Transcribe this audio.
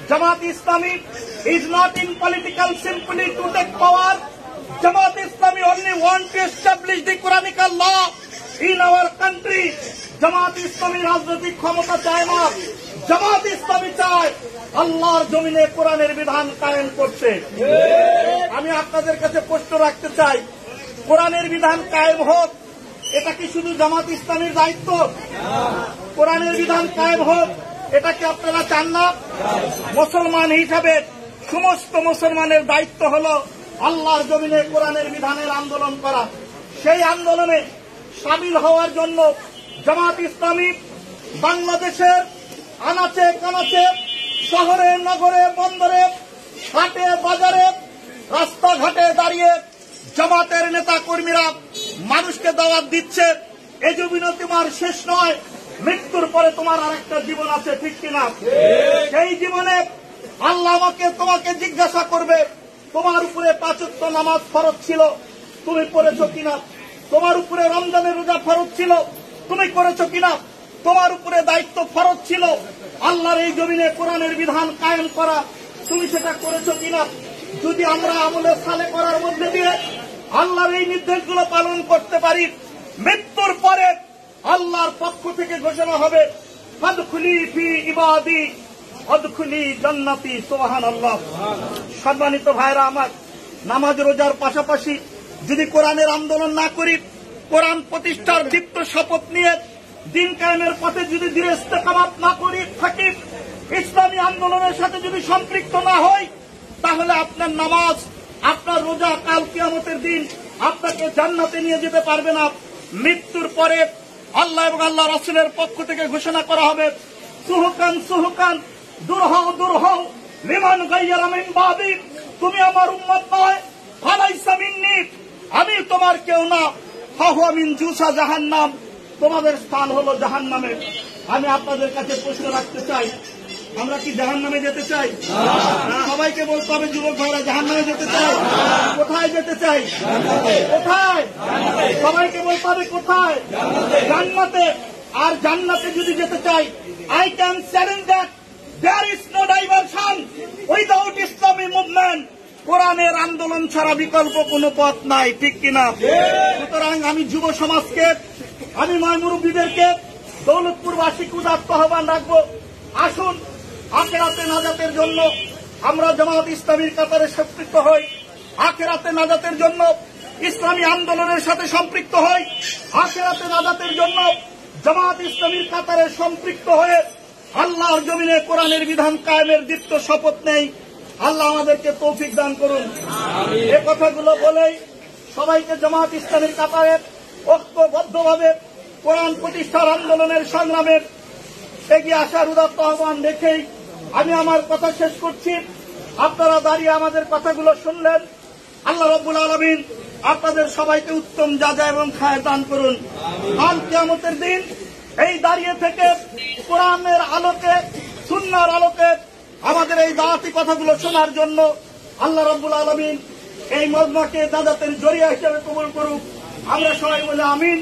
Jamaat Islami is not in political simply to take power. Jamaat Islami only want to establish the Quranic law in our country. Jamaat Islami রাজনৈতিক ক্ষমতা চায় না। জামাত ইসলামী চায় আল্লাহর জমিনে কোরআনের বিধান কায়েম করতে। আমি আপনাদের কাছে প্রশ্ন রাখতে চাই, কোরআনের বিধান কায়েম হোক, এটা কি শুধু জামাত ইসলামীর দায়িত্ব? কোরআনের বিধান কায়েম হোক, এটা কি আপনারা চান না? মুসলমান হিসাবে সমস্ত মুসলমানের দায়িত্ব হলো আল্লাহর জমিনে কোরআনের বিধানের আন্দোলন করা। সেই আন্দোলনে সামিল হওয়ার জন্য জামাত ইসলামী বাংলাদেশের আনাচে কানাচে, শহরে নগরে বন্দরে হাটে বাজারে রাস্তাঘাটে দাঁড়িয়ে জামাতের নেতা কর্মীরা মানুষকে দাওয়াত দিচ্ছে, এই জীবন তোমার শেষ নয়, মৃত্যুর পরে তোমার আরেকটা জীবন আছে, ঠিক কিনা? সেই জীবনে আল্লাহ তোমাকে জিজ্ঞাসা করবে, তোমার উপরে 5 ওয়াক্ত নামাজ ফরজ ছিল, তুমি পড়েছ কিনা? তোমার উপরে রমজানের রোজা ফরজ ছিল, তুমি করেছ কিনা? তোমার উপরে দায়িত্ব ফরজ ছিল আল্লাহর এই জমিনে কোরআনের বিধান কায়েম করা, তুমি সেটা করেছ কিনা? যদি আমরা আমলে সালে করার মধ্যে দিয়ে আল্লাহর এই নির্দেশগুলো পালন করতে পারি, মৃত্যুর পরে আল্লাহর পক্ষ থেকে ঘোষণা হবে, ফাদখুলি ফি ইবাদি আদখুলি জান্নাতি। সুবহানাল্লাহ। সম্মানিত ভাইরা আমার, নামাজ রোজার পাশাপাশি যদি কোরআনের আন্দোলন না করি, কোরআন প্রতিষ্ঠার দীপ্ত শপথ নিয়ে দিন কায়েমের পথে যদি দৃঢ় ইস্তেকামাত না করি থাকি, ইসলামী আন্দোলনের সাথে যদি সম্পৃক্ত না হই, তাহলে আপনার নামাজ, আপনার রোজা কাল কিয়ামতের দিন আপনাকে জান্নাতে নিয়ে যেতে পারবে না। মৃত্যুর পরে আল্লাহ এবং আল্লাহ রাসূলের পক্ষ থেকে ঘোষণা করা হবে, সুহুকান সুহুকান, দূর হও দূর হও, লিমান গায়্যারা মিন বাদি, তুমি আমার উম্মত নয়, ফালাইসা মিন্নি, আমি তোমার কেউ না, ফাহুয়া মিন জুসা জাহান্নাম, তোমাদের স্থান হলো জাহান্নামে। আমি আপনাদের কাছে প্রশ্ন রাখতে চাই, আমরা কি জাহান্নামে যেতে চাই? সবাইকে বলতে হবে, যুবক ভাইরা জাহান্নামে যেতে চাই? কোথায় যেতে চাই? কোথায়? সবাইকে বলতে হবে কোথায়? জান্নাতে। আর জান্নাতে যদি যেতে চাই, I can challenge that there is no diversion without Islamic movement. কোরআনের আন্দোলন ছাড়া বিকল্প কোনো পথ নাই, ঠিক কিনা? সুতরাং আমি যুব সমাজকে, আমি মুরব্বীদেরকে, দৌলতপুরবাসীকে উদাত্ত আহ্বান রাখবো, আসুন আখিরাতে নাজাতের জন্য আমরা জামাত ইসলামীর কাতারে সম্পৃক্ত হই, আখিরাতে নাজাতের জন্য ইসলামী আন্দোলনের সাথে সম্পৃক্ত হই, আখিরাতে নাজাতের জন্য জামাত ইসলামীর কাতারে সম্পৃক্ত হয়ে আল্লাহর জমিনে কোরআনের বিধান কায়েমের দীপ্ত শপথ নেই। আল্লাহ আমাদেরকে তৌফিক দান করুন। এই কথাগুলো বলেই সবাইকে জামাত ইসলামীর কাতারে ঐক্যবদ্ধভাবে কোরআন প্রতিষ্ঠার আন্দোলনের সংগ্রামে এগিয়ে আসার উদাত্ত আহ্বান রেখেই আমি আমার কথা শেষ করছি। আপনারা দাঁড়িয়ে আমাদের কথাগুলো শুনলেন। আল্লাহ রাব্বুল আলামিন আপনাদের সবাইকে উত্তম যাজা এবং খায়ের দান করুন। কাল কিয়ামতের দিন এই দাঁড়িয়ে থেকে কোরআনের আলোকে, সুন্নাহর আলোকে আমাদের এই দাওয়াতি কথাগুলো শোনার জন্য আল্লাহ রাব্বুল আলামিন এই মজমাকে নাজাতের জরিয়া হিসেবে কবুল করুক। আমরা সবাই বলে আমিন।